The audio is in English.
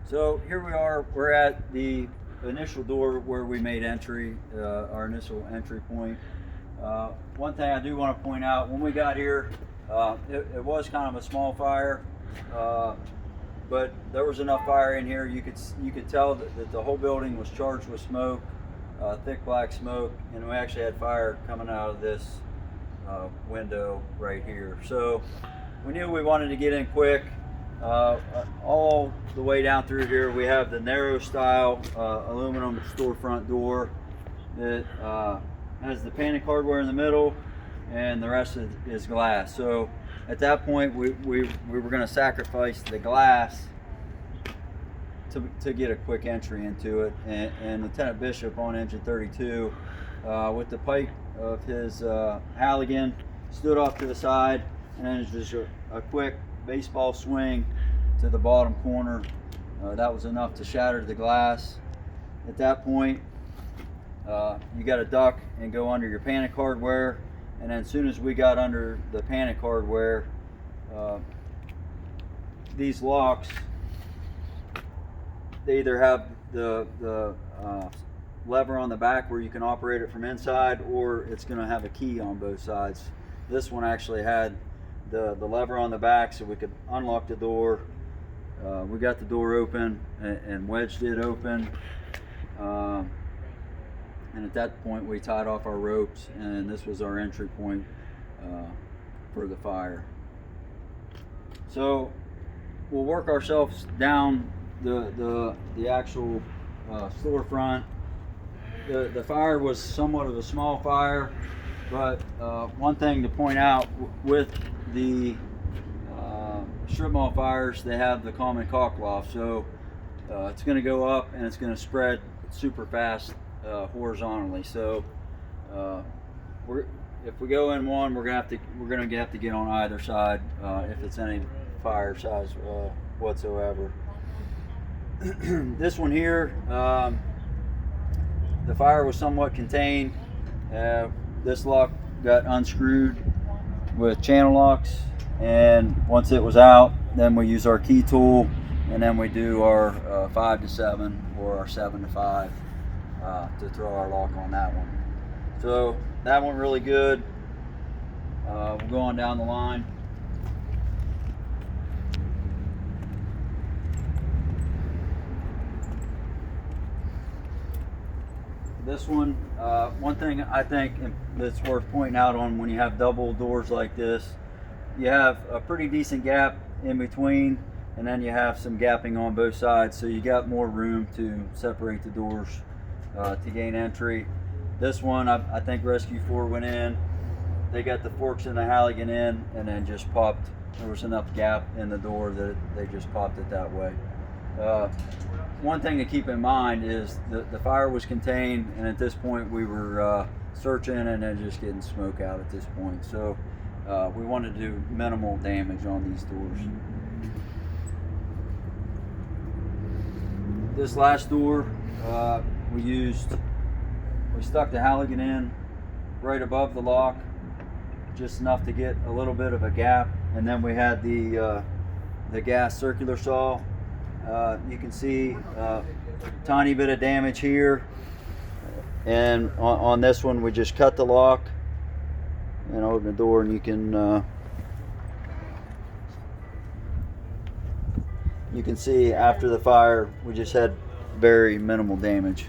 So here we are, we're at the initial door where we made entry, our initial entry point. One thing I do want to point out, when we got here, it was kind of a small fire, but there was enough fire in here. You could tell that the whole building was charged with smoke, thick black smoke, and we actually had fire coming out of this window right here. So we knew we wanted to get in quick. All the way down through here we have the narrow style aluminum storefront door that has the panic hardware in the middle, and the rest is glass. So at that point we were going to sacrifice the glass to get a quick entry into it, and Lieutenant Bishop on engine 32 with the pipe of his Halligan stood off to the side, and then just a quick baseball swing to the bottom corner. That was enough to shatter the glass. At that point, you got to duck and go under your panic hardware, and then as soon as we got under the panic hardware, these locks, they either have the lever on the back where you can operate it from inside, or it's going to have a key on both sides. This one actually had the lever on the back, so we could unlock the door. We got the door open and wedged it open, and at that point we tied off our ropes, and this was our entry point for the fire. So we'll work ourselves down the actual storefront. The fire was somewhat of a small fire, but one thing to point out with the strip mall fires, they have the common caulk loft, so it's going to go up and it's going to spread super fast horizontally. So if we go in one, we're going to have to get on either side if it's any fire size whatsoever. This one here, the fire was somewhat contained. This lock got unscrewed with channel locks, and once it was out, then we use our key tool, and then we do our 5 to 7 or our 7 to 5 to throw our lock on that one. So that went really good. We'll go on down the line. This one, one thing I think that's worth pointing out on when you have double doors like this, you have a pretty decent gap in between, and then you have some gapping on both sides, so you got more room to separate the doors to gain entry. This one, I think Rescue 4 went in, they got the forks and the Halligan in, and then just popped. There was enough gap in the door that they just popped it that way. One thing to keep in mind is the fire was contained, and at this point we were searching and then just getting smoke out at this point. So we wanted to do minimal damage on these doors. This last door, we stuck the Halligan in right above the lock, just enough to get a little bit of a gap, and then we had the gas circular saw. You can see tiny bit of damage here, and on this one we just cut the lock and open the door, and you can see after the fire we just had very minimal damage.